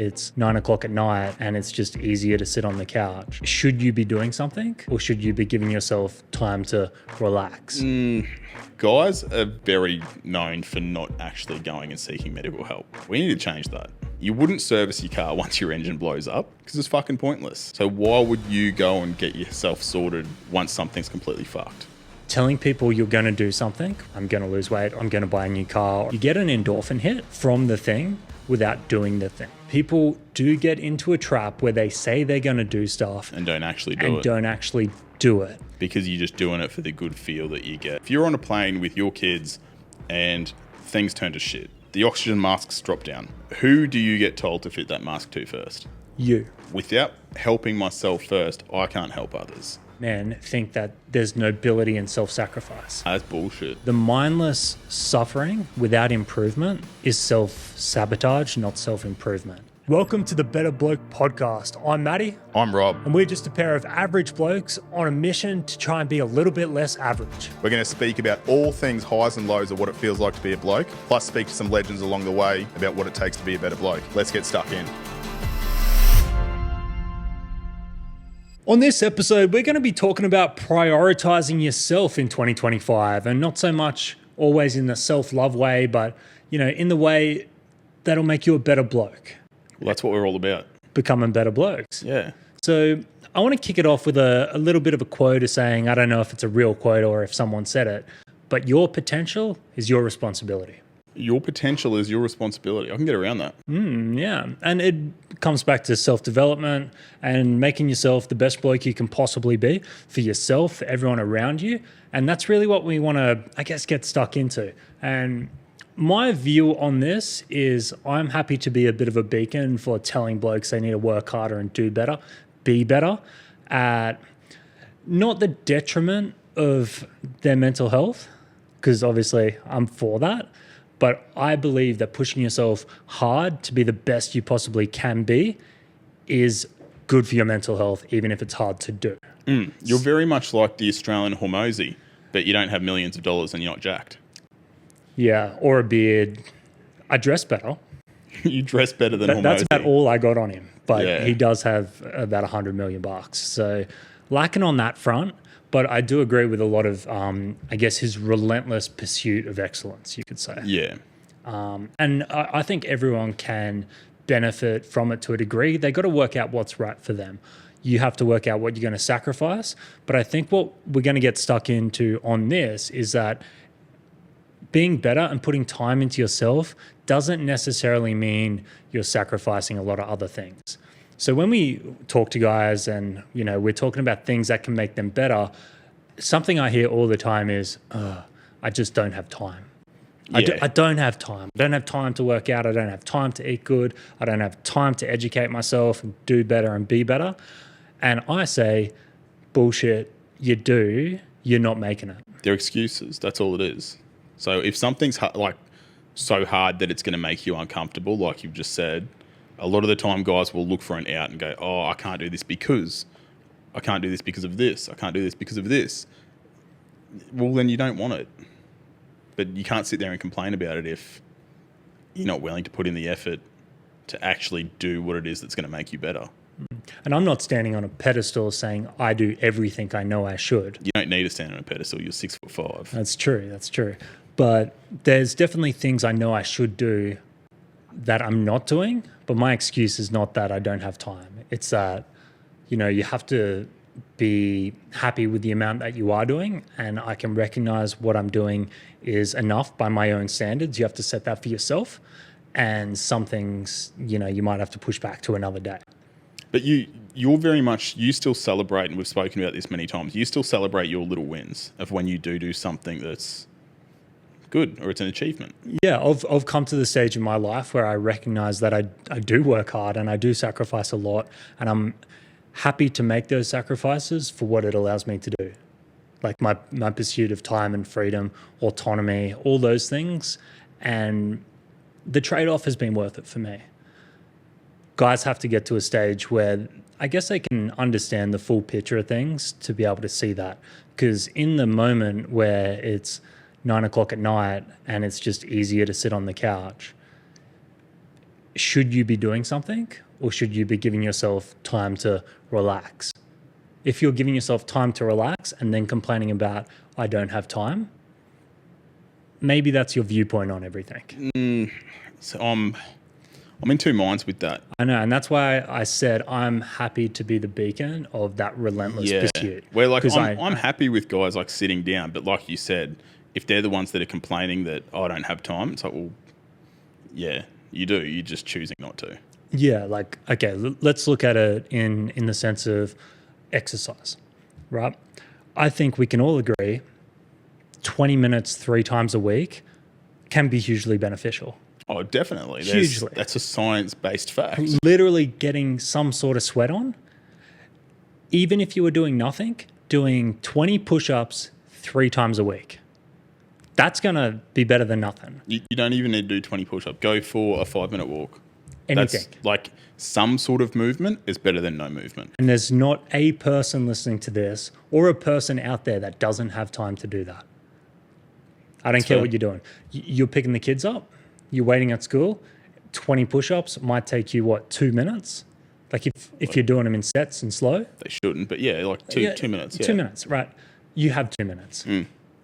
It's 9 o'clock at night and it's just easier to sit on the couch. Should you be doing something, or should you be giving yourself time to relax? Guys are very known for not actually going and seeking medical help. We need to change that. You wouldn't service your car once your engine blows up because it's fucking pointless. So why would you go and get yourself sorted once something's completely fucked? Telling people you're going to do something, I'm going to lose weight, I'm going to buy a new car. You get an endorphin hit from the thing without doing the thing. People do get into a trap where they say they're going to do stuff and don't actually do it. Because you're just doing it for the good feel that you get. If you're on a plane with your kids and things turn to shit, the oxygen masks drop down, who do you get told to fit that mask to first? You. Without helping myself first, I can't help others. Men think that there's nobility in self-sacrifice. That's bullshit. The mindless suffering without improvement is self-sabotage, not self-improvement. Welcome to the Better Bloke podcast. I'm Matty. I'm Rob. And we're just a pair of average blokes on a mission to try and be a little bit less average. We're going to speak about all things highs and lows of what it feels like to be a bloke, plus speak to some legends along the way about what it takes to be a better bloke. Let's get stuck in. On this episode, we're going to be talking about prioritizing yourself in 2025, and not so much always in the self-love way, but, in the way that'll make you a better bloke. Well, that's what we're all about. Becoming better blokes. Yeah. So I want to kick it off with a little bit of a quote of saying, I don't know if it's a real quote or if someone said it, but your potential is your responsibility. Your potential is your responsibility. I can get around that. Yeah. And it comes back to self-development and making yourself the best bloke you can possibly be for yourself, for everyone around you. And that's really what we want to, get stuck into. And my view on this is I'm happy to be a bit of a beacon for telling blokes they need to work harder and do better, be better at not the detriment of their mental health, because obviously I'm for that. But I believe that pushing yourself hard to be the best you possibly can be is good for your mental health, even if it's hard to do. You're very much like the Australian Hormozy, but you don't have millions of dollars and you're not jacked. Yeah, or a beard. I dress better. You dress better than Hormozy. That's about all I got on him. But yeah. He does have about $100 million. So lacking on that front. But I do agree with a lot of, his relentless pursuit of excellence, you could say. Yeah. And I think everyone can benefit from it to a degree. They got to work out what's right for them. You have to work out what you're going to sacrifice. But I think what we're going to get stuck into on this is that being better and putting time into yourself doesn't necessarily mean you're sacrificing a lot of other things. So when we talk to guys and, we're talking about things that can make them better, something I hear all the time is, I just don't have time. Yeah. I don't have time. I don't have time to work out. I don't have time to eat good. I don't have time to educate myself and do better and be better. And I say, bullshit, you do, you're not making it. They're excuses. That's all it is. So if something's so hard that it's going to make you uncomfortable, like you've just said, a lot of the time guys will look for an out and go, I can't do this because I can't do this because of this. I can't do this because of this. Well, then you don't want it. But you can't sit there and complain about it if you're not willing to put in the effort to actually do what it is that's going to make you better. And I'm not standing on a pedestal saying I do everything I know I should. You don't need to stand on a pedestal. You're 6'5". That's true. But there's definitely things I know I should do that I'm not doing, but my excuse is not that I don't have time. It's that, you have to be happy with the amount that you are doing, and I can recognize what I'm doing is enough by my own standards. You have to set that for yourself, and some things, you might have to push back to another day. But you're very much, you still celebrate, and we've spoken about this many times, you still celebrate your little wins of when you do something that's good or it's an achievement. Yeah, I've come to the stage in my life where I recognize that I do work hard and I do sacrifice a lot, and I'm happy to make those sacrifices for what it allows me to do. Like my pursuit of time and freedom, autonomy, all those things. And the trade-off has been worth it for me. Guys have to get to a stage where they can understand the full picture of things to be able to see that. Because in the moment where it's 9 o'clock at night and it's just easier to sit on the couch, should you be doing something or should you be giving yourself time to relax? If you're giving yourself time to relax and then complaining about, I don't have time, maybe that's your viewpoint on everything. So I'm in two minds with that. I know, and that's why I said I'm happy to be the beacon of that relentless pursuit. Where like I'm happy with guys like sitting down, but like you said, if they're the ones that are complaining that I don't have time, it's like, well, yeah, you do. You're just choosing not to. Yeah, like, okay, let's look at it in the sense of exercise, right? I think we can all agree 20 minutes 3 times a week can be hugely beneficial. Oh, definitely. Hugely. That's a science-based fact. Literally getting some sort of sweat on, even if you were doing nothing, doing 20 push-ups 3 times a week. That's going to be better than nothing. You don't even need to do 20 push-ups. Go for a 5-minute walk. Anything. That's like some sort of movement is better than no movement. And there's not a person listening to this or a person out there that doesn't have time to do that. I don't care what you're doing. You're picking the kids up. You're waiting at school. 20 push-ups might take you, 2 minutes? Like if you're doing them in sets and slow. They shouldn't, but yeah, like 2 minutes. Yeah. 2 minutes, right. You have 2 minutes.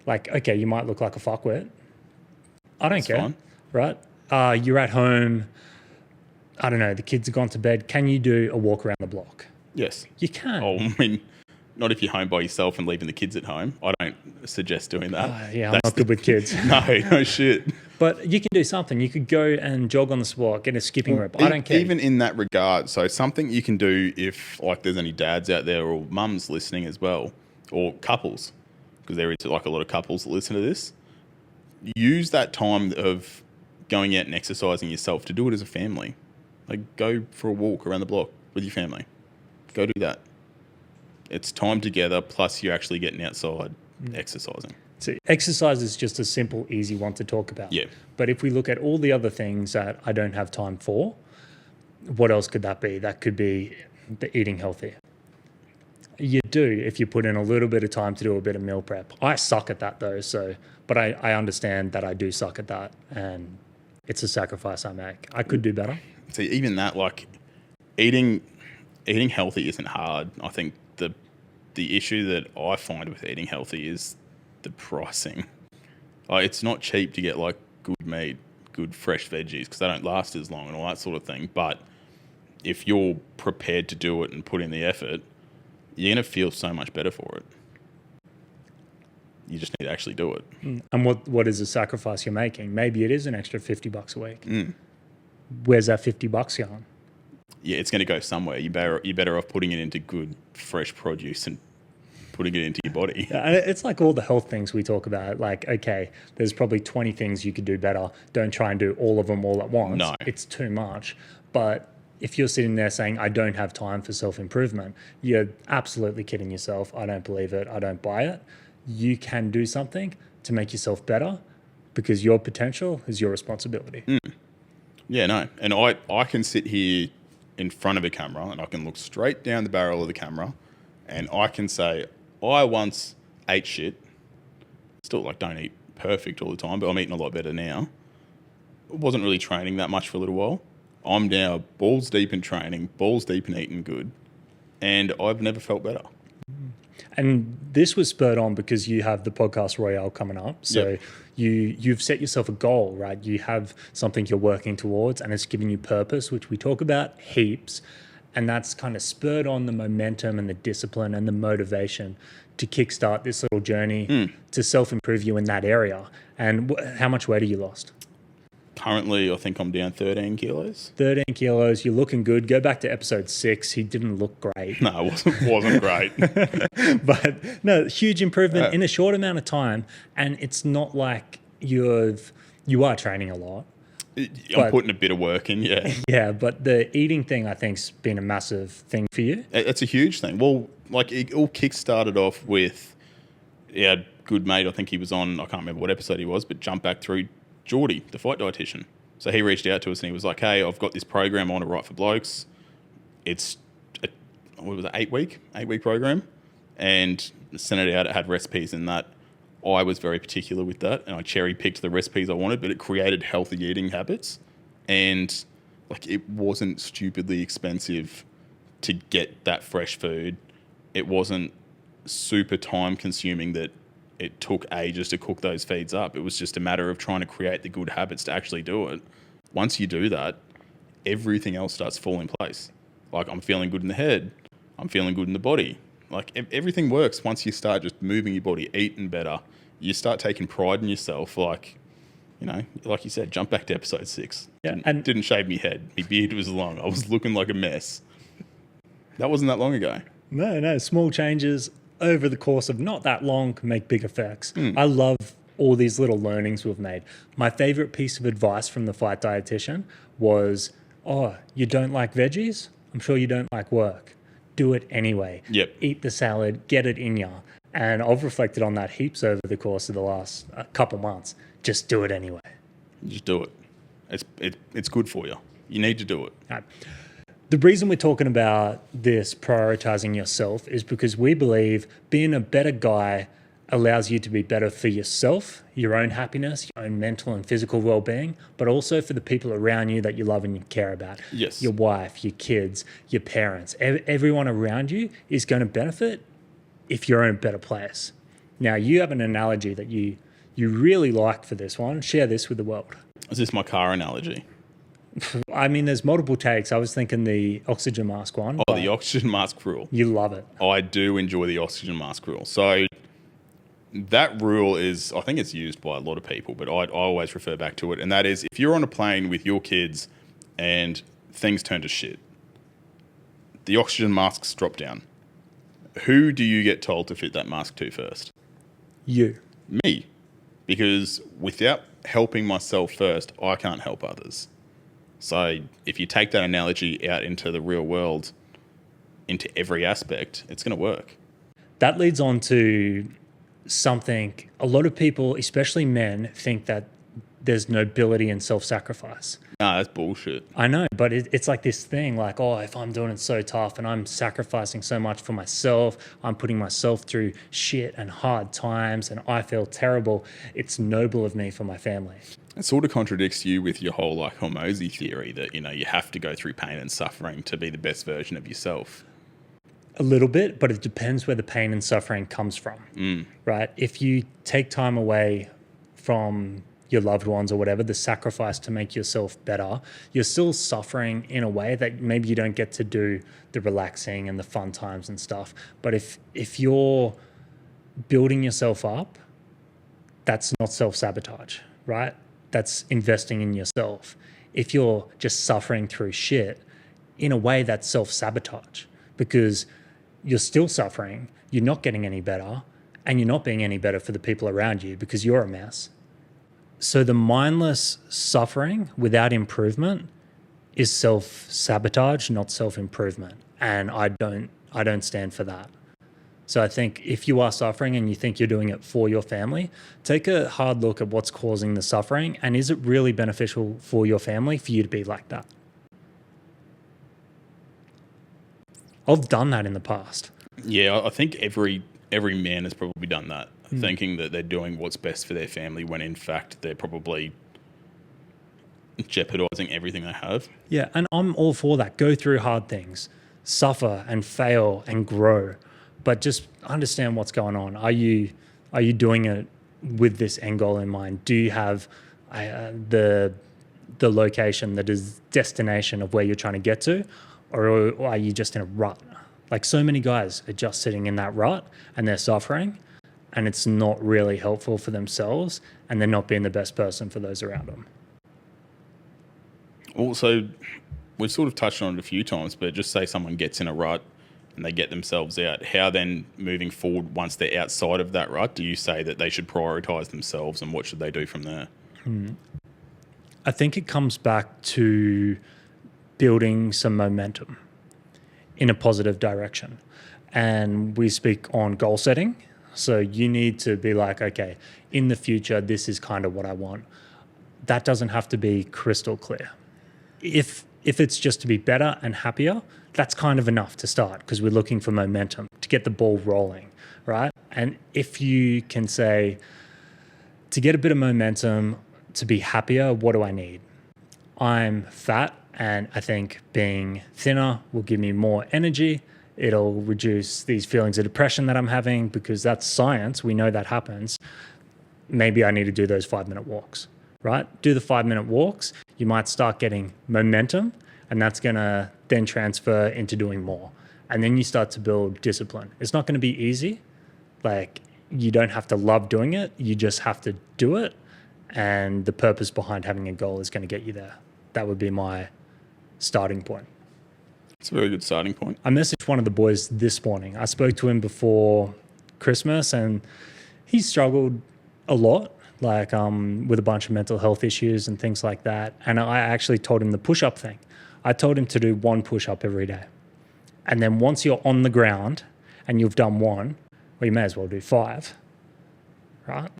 Like, okay, you might look like a fuckwit. I don't care, fine. Right? You're at home. I don't know, the kids have gone to bed. Can you do a walk around the block? Yes. You can. Oh, I mean, not if you're home by yourself and leaving the kids at home. I don't suggest doing that. I'm not good with kids. No shit. But you can do something. You could go and jog on the spot, get a skipping rope. I don't care. Even in that regard, so something you can do if like there's any dads out there or mums listening as well, or couples, because there is like a lot of couples that listen to this, use that time of going out and exercising yourself to do it as a family. Like go for a walk around the block with your family. Go do that. It's time together, plus you're actually getting outside exercising. So exercise is just a simple, easy one to talk about. Yeah. But if we look at all the other things that I don't have time for, what else could that be? That could be the eating healthy. You do if you put in a little bit of time to do a bit of meal prep. I suck at that though, but I understand that I do suck at that, and it's a sacrifice I make. I could do better. See, even that, like eating healthy isn't hard. I think the issue that I find with eating healthy is the pricing. Like, it's not cheap to get like good meat, good fresh veggies, because they don't last as long and all that sort of thing. But if you're prepared to do it and put in the effort, you're going to feel so much better for it. You just need to actually do it. And what is the sacrifice you're making? Maybe it is an extra $50 a week. Where's that $50 going? Yeah, it's going to go somewhere. You're better off putting it into good, fresh produce and putting it into your body. It's like all the health things we talk about. Like, okay, there's probably 20 things you could do better. Don't try and do all of them all at once. No. It's too much. But if you're sitting there saying, I don't have time for self-improvement, you're absolutely kidding yourself. I don't believe it. I don't buy it. You can do something to make yourself better because your potential is your responsibility. Yeah, no. And I can sit here in front of a camera and I can look straight down the barrel of the camera and I can say, I once ate shit. Still, like, don't eat perfect all the time, but I'm eating a lot better now. Wasn't really training that much for a little while. I'm now balls deep in training, balls deep in eating good, and I've never felt better. And this was spurred on because you have the podcast Royale coming up. So Yep. you've set yourself a goal, right? You have something you're working towards and it's giving you purpose, which we talk about heaps. And that's kind of spurred on the momentum and the discipline and the motivation to kickstart this little journey to self-improve you in that area. And how much weight have you lost? Currently, I think I'm down 13 kilos. 13 kilos. You're looking good. Go back to episode 6. He didn't look great. No, it wasn't great. But no, huge improvement in a short amount of time. And it's not like you are training a lot. I'm putting a bit of work in, yeah. Yeah, but the eating thing, I think, has been a massive thing for you. It's a huge thing. Well, like, it all kick-started off with our good mate, I think he was on, I can't remember what episode he was, but jump back through Geordie, the fight dietitian. So he reached out to us and he was like, hey, I've got this program I want to write for blokes. It's a 8-week program, and sent it out. It had recipes in that. I was very particular with that, and I cherry-picked the recipes I wanted, but it created healthy eating habits. And Like, it wasn't stupidly expensive to get that fresh food. It wasn't super time consuming that it took ages to cook those feeds up. It was just a matter of trying to create the good habits to actually do it. Once you do that, everything else starts to fall in place. Like, I'm feeling good in the head. I'm feeling good in the body. Like, everything works once you start just moving your body, eating better. You start taking pride in yourself. Like, you know, like you said, jump back to episode 6. Yeah, Didn't shave my head. My beard was long. I was looking like a mess. That wasn't that long ago. No, small changes over the course of not that long can make big effects. I love all these little learnings we've made. My favorite piece of advice from the fight dietitian was, oh, you don't like veggies? I'm sure you don't like work. Do it anyway. Yep. Eat the salad, get it in ya. And I've reflected on that heaps over the course of the last couple months. Just do it anyway. Just do it. It's good for you. You need to do it. Right. The reason we're talking about this prioritizing yourself is because we believe being a better guy allows you to be better for yourself, your own happiness, your own mental and physical well-being, but also for the people around you that you love and you care about. Yes. Your wife, your kids, your parents, everyone around you is going to benefit if you're in a better place. Now, you have an analogy that you really like for this one. Share this with the world. Is this my car analogy? I mean, there's multiple takes. I was thinking the oxygen mask one. Oh, the oxygen mask rule. You love it. I do enjoy the oxygen mask rule. So that rule is, I think it's used by a lot of people, but I always refer back to it. And that is, if you're on a plane with your kids and things turn to shit, the oxygen masks drop down. Who do you get told to fit that mask to first? You. Me. Because without helping myself first, I can't help others. So if you take that analogy out into the real world, into every aspect, it's going to work. That leads on to something a lot of people, especially men, think that there's nobility in self-sacrifice. Nah, that's bullshit. I know, but it's like this thing like, oh, if I'm doing it so tough and I'm sacrificing so much for myself, I'm putting myself through shit and hard times and I feel terrible, it's noble of me for my family. It sort of contradicts you with your whole like Hormozy theory that, you know, you have to go through pain and suffering to be the best version of yourself. A little bit, but it depends where the pain and suffering comes from, right? If you take time away from your loved ones or whatever, the sacrifice to make yourself better, you're still suffering in a way that maybe you don't get to do the relaxing and the fun times and stuff. But if you're building yourself up, that's not self-sabotage, right? That's investing in yourself. If you're just suffering through shit, in a way that's self-sabotage because you're still suffering, you're not getting any better, and you're not being any better for the people around you because you're a mess. So the mindless suffering without improvement is self-sabotage, not self-improvement. And I don't stand for that. So I think if you are suffering and you think you're doing it for your family, take a hard look at what's causing the suffering and is it really beneficial for your family for you to be like that? I've done that in the past. Yeah, I think every man has probably done that, thinking that they're doing what's best for their family when in fact they're probably jeopardizing everything they have. Yeah, and I'm all for that. Go through hard things, suffer and fail and grow, but just understand what's going on. Are you doing it with this end goal in mind? Do you have the location, the destination of where you're trying to get to, or are you just in a rut? Like so many guys are just sitting in that rut and they're suffering and it's not really helpful for themselves and they're not being the best person for those around them. Also, we've sort of touched on it a few times, but just say someone gets in a rut and they get themselves out. How then moving forward once they're outside of that rut, do you say that they should prioritise themselves and what should they do from there? I think it comes back to building some momentum in a positive direction. And we speak on goal setting. So you need to be like, okay, in the future, this is kind of what I want. That doesn't have to be crystal clear. If it's just to be better and happier, that's kind of enough to start because we're looking for momentum to get the ball rolling, right? And if you can say, to get a bit of momentum, to be happier, what do I need? I'm fat And I think being thinner will give me more energy. It'll reduce these feelings of depression that I'm having, because that's science. We know that happens. Maybe I need to do those 5-minute walks, right? Do the 5-minute walks. You might start getting momentum, and that's going to then transfer into doing more. And then you start to build discipline. It's not going to be easy. Like, you don't have to love doing it. You just have to do it. And the purpose behind having a goal is going to get you there. That would be my starting point. It's a very good starting point. I messaged one of the boys this morning. I spoke to him before Christmas, and he struggled a lot, like with a bunch of mental health issues and things like that. And I actually told him the push-up thing. I told him to do 1 push-up every day. And then once you're on the ground and you've done 1, well, you may as well do 5, right?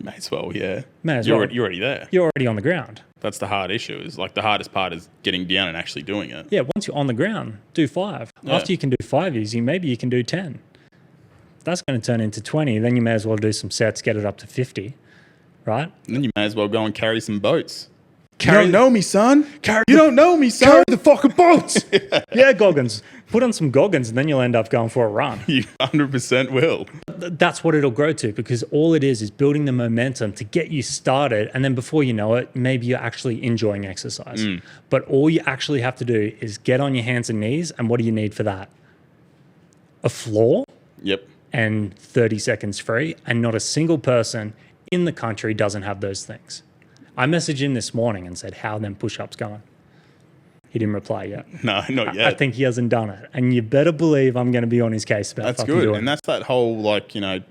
May as well, yeah. May as you're well. Already, you're already there. You're already on the ground. That's the hard issue. Is like the hardest part is getting down and actually doing it. Yeah, once you're on the ground, do 5. Yeah. After you can do 5 easy, maybe you can do 10. That's going to turn into 20. Then you may as well do some sets, get it up to 50, right? And then you may as well go and carry some boats. Carry- You don't know me, son. You don't know me, son. Carry the fucking boats. Yeah, goggins. Put on some goggins, and then you'll end up going for a run. You 100% will. That's what it'll grow to, because all it is building the momentum to get you started. And then before you know it, maybe you're actually enjoying exercise. But all you actually have to do is get on your hands and knees. And what do you need for that? A floor Yep. and 30 seconds free. And not a single person in the country doesn't have those things. I messaged him this morning and said, how are them push-ups going? He didn't reply yet. No, not yet. I think he hasn't done it. And you better believe I'm going to be on his case about That's fucking good. doing And it. that's that whole, like, you know,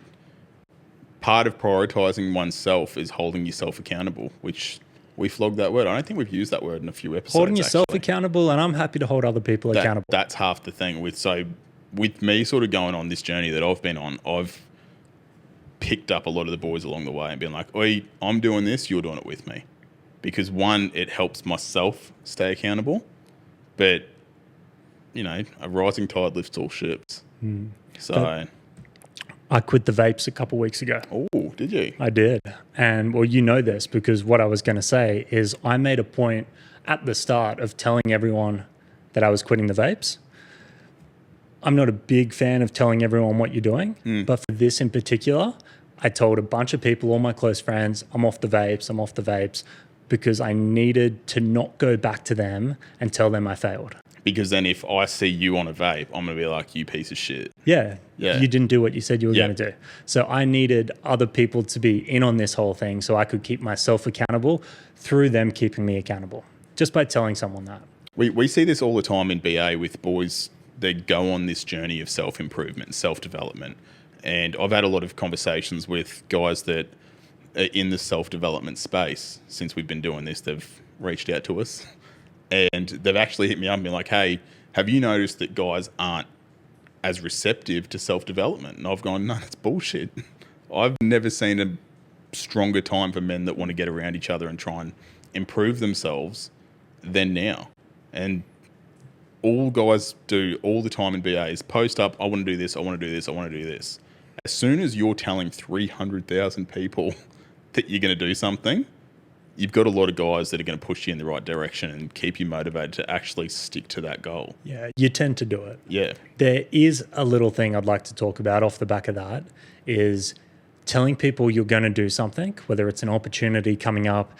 part of prioritizing oneself is holding yourself accountable, which we flogged that word. I don't think we've used that word in a few episodes. Holding yourself actually. accountable, and I'm happy to hold other people accountable. That's half the thing. With me sort of going on this journey that I've been on, I've picked up a lot of the boys along the way and been like, oi, I'm doing this, you're doing it with me. Because one, it helps myself stay accountable. But, you know, a rising tide lifts all ships. So, I quit the vapes a couple weeks ago. oh, did you? I did. And, well, you know this, because what I was going to say is I made a point at the start of telling everyone that I was quitting the vapes. I'm not a big fan of telling everyone what you're doing, but for this in particular, I told a bunch of people, all my close friends, I'm off the vapes, because I needed to not go back to them and tell them I failed. Because then if I see you on a vape, I'm going to be like, you piece of shit. Yeah. Yeah. You didn't do what you said you were Yeah. going to do. So I needed other people to be in on this whole thing so I could keep myself accountable through them keeping me accountable, just by telling someone that. We see this all the time in BA with boys that go on this journey of self-improvement, self-development. And I've had a lot of conversations with guys that are in the self-development space. Since we've been doing this, they've reached out to us. And they've actually hit me up and been like, hey, have you noticed that guys aren't as receptive to self-development? And I've gone, no, that's bullshit. I've never seen a stronger time for men that want to get around each other and try and improve themselves than now. And all guys do all the time in BA is post up, I want to do this, I want to do this, I want to do this. As soon as you're telling 300,000 people that you're going to do something, you've got a lot of guys that are going to push you in the right direction and keep you motivated to actually stick to that goal. Yeah, you tend to do it. Yeah. There is a little thing I'd like to talk about off the back of that, is telling people you're going to do something, whether it's an opportunity coming up.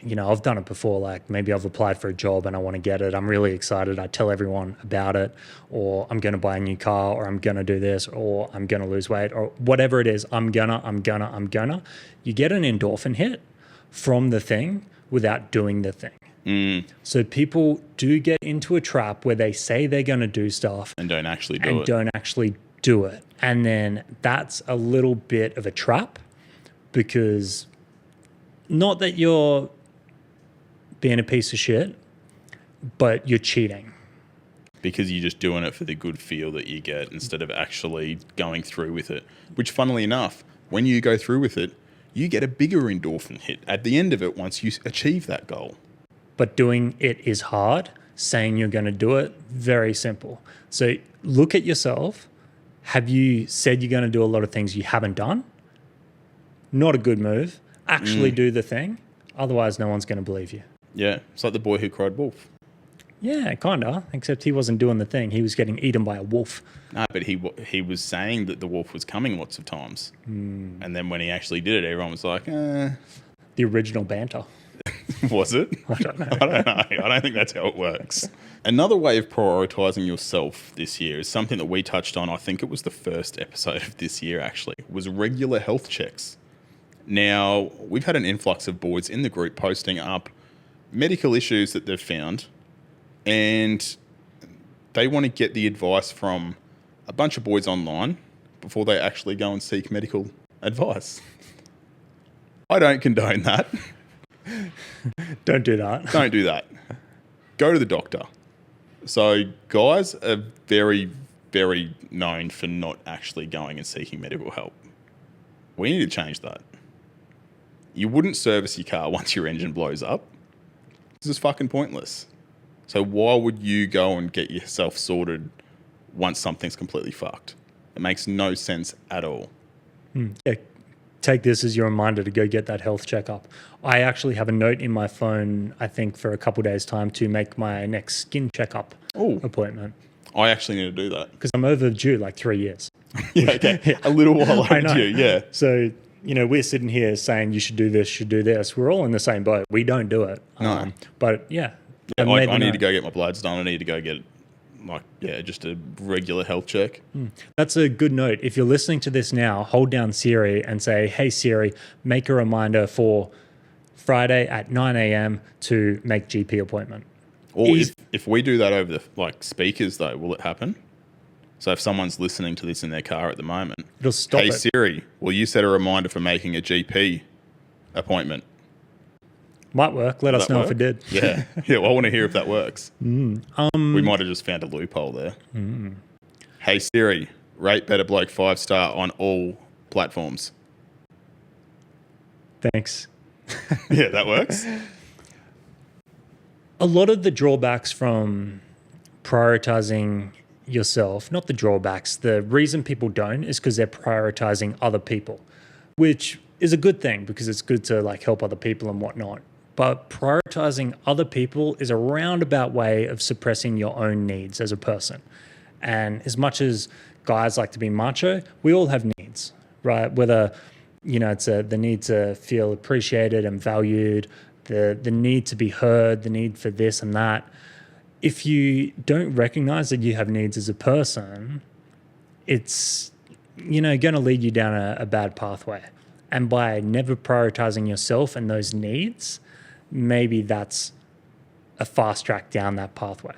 You know, I've done it before, like maybe I've applied for a job and I want to get it. I'm really excited. I tell everyone about it, or I'm going to buy a new car, or I'm going to do this, or I'm going to lose weight, or whatever it is. I'm gonna. You get an endorphin hit from the thing without doing the thing. So people do get into a trap where they say they're going to do stuff And don't actually do and it. don't actually do it. And then that's a little bit of a trap, because not that you're being a piece of shit, but you're cheating. Because you're just doing it for the good feel that you get instead of actually going through with it. Which, funnily enough, when you go through with it, you get a bigger endorphin hit at the end of it once you achieve that goal. But doing it is hard. Saying you're going to do it, very simple. So look at yourself. Have you said you're going to do a lot of things you haven't done? Not a good move. Actually do the thing. Otherwise, no one's going to believe you. Yeah, it's like the boy who cried wolf. Yeah, kinda. Except he wasn't doing the thing. He was getting eaten by a wolf. No, but he was saying that the wolf was coming lots of times, and then when he actually did it, everyone was like, The original banter. Was it? I don't know. I don't know. I don't think that's how it works. Another way of prioritising yourself this year is something that we touched on. I think it was the first episode of this year, actually, was regular health checks. Now, we've had an influx of boys in the group posting up medical issues that they've found, and they want to get the advice from a bunch of boys online before they actually go and seek medical advice. I don't condone that. Don't do that. Don't do that. Go to the doctor. So guys are very, very known for not actually going and seeking medical help. We need to change that. You wouldn't service your car once your engine blows up. This is fucking pointless. So why would you go and get yourself sorted once something's completely fucked? It makes no sense at all. Yeah, take this as your reminder to go get that health checkup. I actually have a note in my phone, I think, for a couple days' time to make my next skin checkup appointment. I actually need to do that. Because I'm overdue like 3 years. Yeah, okay. A little while overdue, yeah. So, we're sitting here saying you should do this, should do this. We're all in the same boat. We don't do it. No. But yeah. I need to go get my bloods done. I need to go get just a regular health check. That's a good note. If you're listening to this now, hold down Siri and say, hey Siri, make a reminder for Friday at 9 a.m. to make GP appointment. Or if we do that over the speakers though, will it happen? So if someone's listening to this in their car at the moment, it'll stop. Hey Siri, will you set a reminder for making a GP appointment? Might work. Let us know if it did. Yeah. Well, I want to hear if that works. We might have just found a loophole there. Hey Siri, rate Better Bloke 5-star on all platforms. Thanks. Yeah, that works. A lot of the drawbacks from prioritizing yourself, not the drawbacks, the reason people don't is because they're prioritizing other people, which is a good thing because it's good to help other people and whatnot. But prioritizing other people is a roundabout way of suppressing your own needs as a person. And as much as guys like to be macho, we all have needs, right? Whether, it's the need to feel appreciated and valued, the need to be heard, the need for this and that. If you don't recognize that you have needs as a person, it's, going to lead you down a bad pathway. And by never prioritizing yourself and those needs, maybe that's a fast track down that pathway.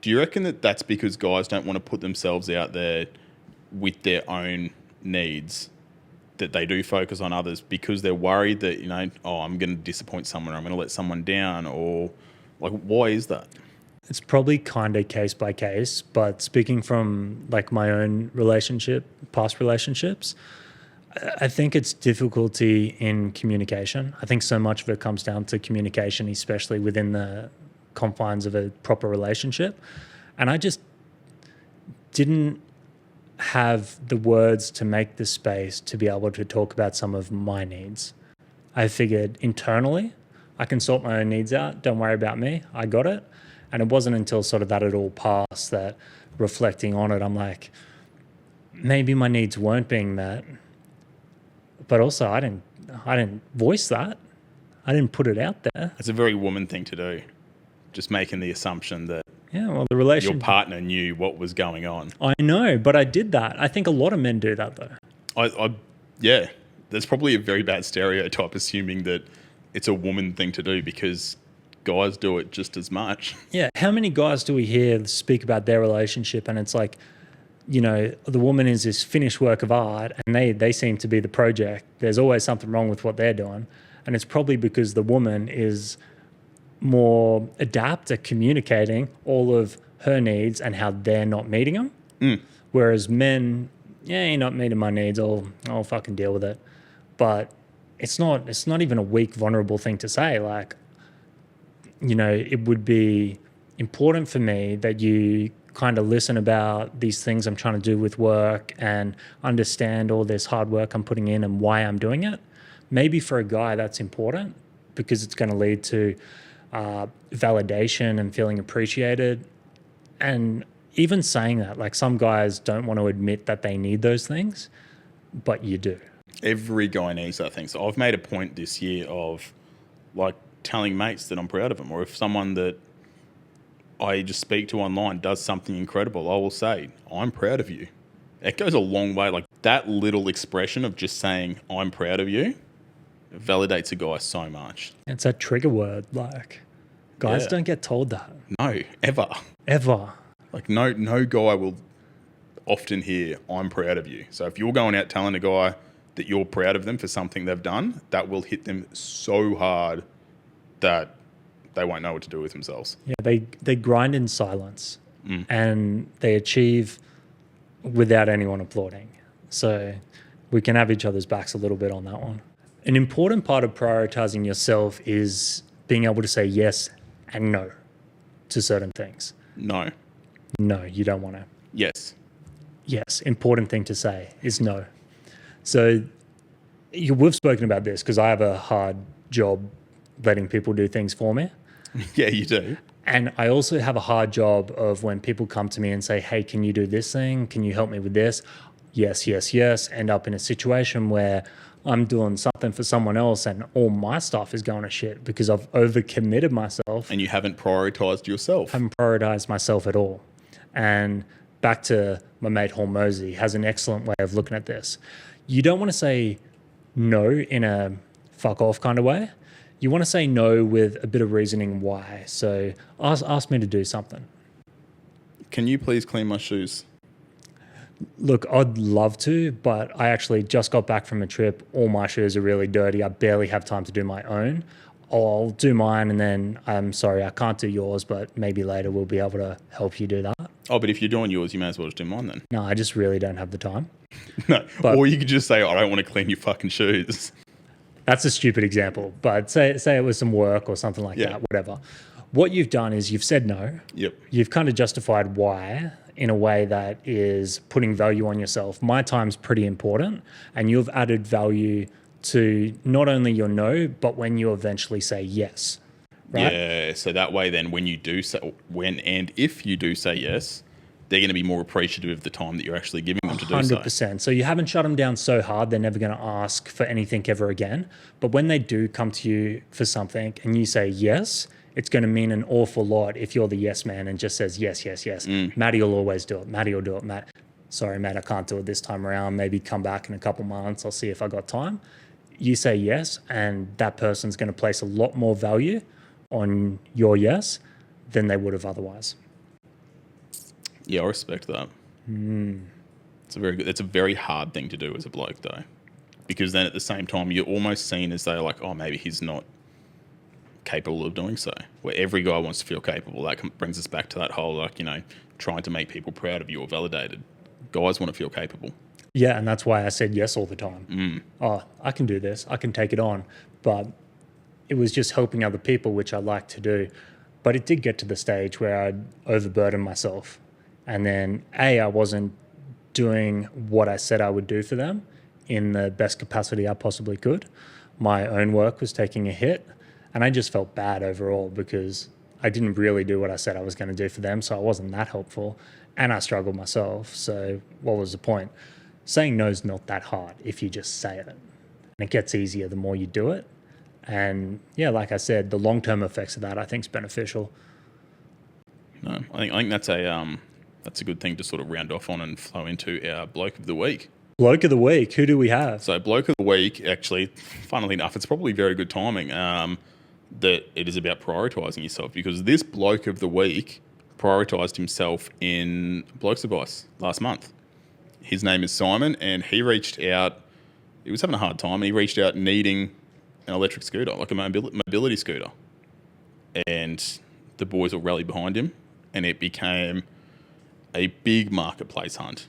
Do you reckon that that's because guys don't want to put themselves out there with their own needs, that they do focus on others because they're worried that, I'm going to disappoint someone, or I'm going to let someone down, or why is that? It's probably kind of case by case, but speaking from my own past relationships, I think it's difficulty in communication. I think so much of it comes down to communication, especially within the confines of a proper relationship. And I just didn't have the words to make the space to be able to talk about some of my needs. I figured internally, I can sort my own needs out. Don't worry about me. I got it. And it wasn't until sort of that it all passed that reflecting on it, I'm like, maybe my needs weren't being met. But also, I didn't voice that. I didn't put it out there. It's a very woman thing to do. Just making the assumption that the your partner knew what was going on. I know, but I did that. I think a lot of men do that though. Yeah, there's probably a very bad stereotype assuming that it's a woman thing to do because guys do it just as much. Yeah, how many guys do we hear speak about their relationship and it's like, the woman is this finished work of art and they seem to be the project. There's always something wrong with what they're doing. And it's probably because the woman is more adept at communicating all of her needs and how they're not meeting them. Whereas men, you're not meeting my needs, I'll fucking deal with it. But it's not even a weak, vulnerable thing to say. It would be important for me that you kind of listen about these things I'm trying to do with work and understand all this hard work I'm putting in and why I'm doing it. Maybe for a guy that's important because it's going to lead to validation and feeling appreciated. And even saying that, like some guys don't want to admit that they need those things, but you do. Every guy needs that thing. So I've made a point this year of like telling mates that I'm proud of them, or if someone that I just speak to online does something incredible, I will say, I'm proud of you. It goes a long way. Like that little expression of just saying, I'm proud of you, validates a guy so much. It's a trigger word. Like guys Yeah. don't get told that. No, ever. Ever. Like no guy will often hear, I'm proud of you. So if you're going out telling a guy that you're proud of them for something they've done, that will hit them so hard that they won't know what to do with themselves. Yeah, they grind in silence and they achieve without anyone applauding. So we can have each other's backs a little bit on that one. An important part of prioritizing yourself is being able to say yes and no to certain things. No. No, you don't want to. Yes. Yes, important thing to say is no. So we've spoken about this because I have a hard job letting people do things for me. Yeah, you do. And I also have a hard job of when people come to me and say, hey, can you do this thing? Can you help me with this? Yes, yes, yes. End up in a situation where I'm doing something for someone else and all my stuff is going to shit because I've overcommitted myself. And you haven't prioritized yourself. Haven't prioritized myself at all. And back to my mate Hormozy has an excellent way of looking at this. You don't want to say no in a fuck off kind of way. You want to say no with a bit of reasoning why. So ask me to do something. Can you please clean my shoes? Look, I'd love to, but I actually just got back from a trip. All my shoes are really dirty. I barely have time to do my own. I'll do mine and then I'm sorry, I can't do yours, but maybe later we'll be able to help you do that. Oh, but if you're doing yours, you may as well just do mine then. No, I just really don't have the time. No. But- or you could just say, I don't want to clean your fucking shoes. That's a stupid example, but say it was some work or something like Yeah. that, whatever. What you've done is you've said no. Yep. You've kind of justified why in a way that is putting value on yourself. My time's pretty important, and you've added value to not only your no, but when you eventually say yes, right? Yeah, so that way then when you do say, when and if you do say yes, they're going to be more appreciative of the time that you're actually giving them to do so. 100%. So you haven't shut them down so hard, they're never going to ask for anything ever again. But when they do come to you for something and you say yes, it's going to mean an awful lot if you're the yes man and just says yes, yes, yes. Matty will always do it. Matty will do it. Matt, sorry, Matt, I can't do it this time around. Maybe come back in a couple months. I'll see if I got time. You say yes, and that person's going to place a lot more value on your yes than they would have otherwise. Yeah, I respect that. It's a very good. It's a very hard thing to do as a bloke, though, because then at the same time you're almost seen as though like, oh, maybe he's not capable of doing so. Where every guy wants to feel capable. That brings us back to that whole like trying to make people proud of you or validated. Guys want to feel capable. Yeah, and that's why I said yes all the time. Oh, I can do this. I can take it on. But it was just helping other people, which I like to do. But it did get to the stage where I'd overburden myself. And then, I wasn't doing what I said I would do for them in the best capacity I possibly could. My own work was taking a hit. And I just felt bad overall because I didn't really do what I said I was going to do for them. So I wasn't that helpful. And I struggled myself. So what was the point? Saying no is not that hard if you just say it. And it gets easier the more you do it. And yeah, like I said, the long-term effects of that I think is beneficial. No, I think that's a good thing to sort of round off on and flow into our bloke of the week. Bloke of the week, who do we have? So bloke of the week, actually, funnily enough, it's probably very good timing that it is about prioritising yourself, because this bloke of the week prioritised himself in Bloke's Advice last month. His name is Simon, and he reached out. He was having a hard time, and he reached out needing an electric scooter, like a mobility scooter. And the boys all rallied behind him, and it became a big marketplace hunt.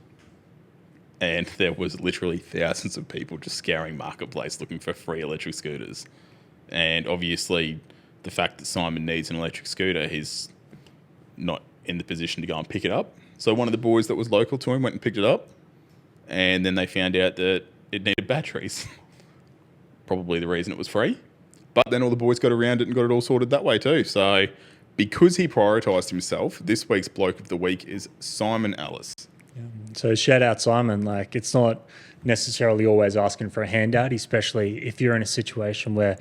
And there was literally thousands of people just scouring Marketplace looking for free electric scooters. And obviously, the fact that Simon needs an electric scooter, he's not in the position to go and pick it up. So one of the boys that was local to him went and picked it up. And then they found out that it needed batteries. Probably the reason it was free. But then all the boys got around it and got it all sorted that way too. So because he prioritised himself, this week's bloke of the week is Simon Ellis. So shout out Simon. Like, it's not necessarily always asking for a handout, especially if you're in a situation where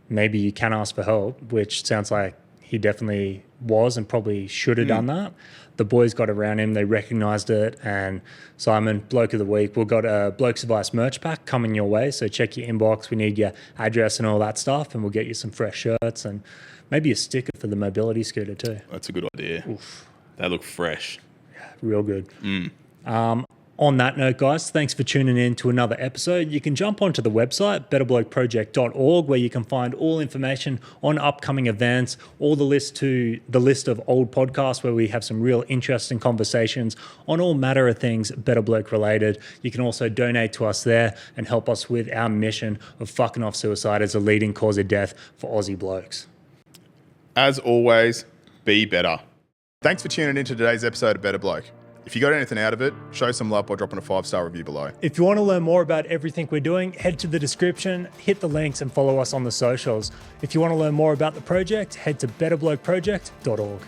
maybe you can ask for help, which sounds like he definitely was and probably should have done that. The boys got around him, they recognised it, and Simon, bloke of the week, we've got a Bloke's Advice merch pack coming your way, so check your inbox. We need your address and all that stuff, and we'll get you some fresh shirts and maybe a sticker for the mobility scooter too. That's a good idea. Oof. They look fresh. Real good. On that note, guys, thanks for tuning in to another episode. You can jump onto the website, betterblokeproject.org, where you can find all information on upcoming events, all the list of old podcasts where we have some real interesting conversations on all matter of things Better Bloke related. You can also donate to us there and help us with our mission of fucking off suicide as a leading cause of death for Aussie blokes. As always, be better. Thanks for tuning in to today's episode of Better Bloke. If you got anything out of it, show some love by dropping a 5-star review below. If you want to learn more about everything we're doing, head to the description, hit the links and follow us on the socials. If you want to learn more about the project, head to betterblokeproject.org.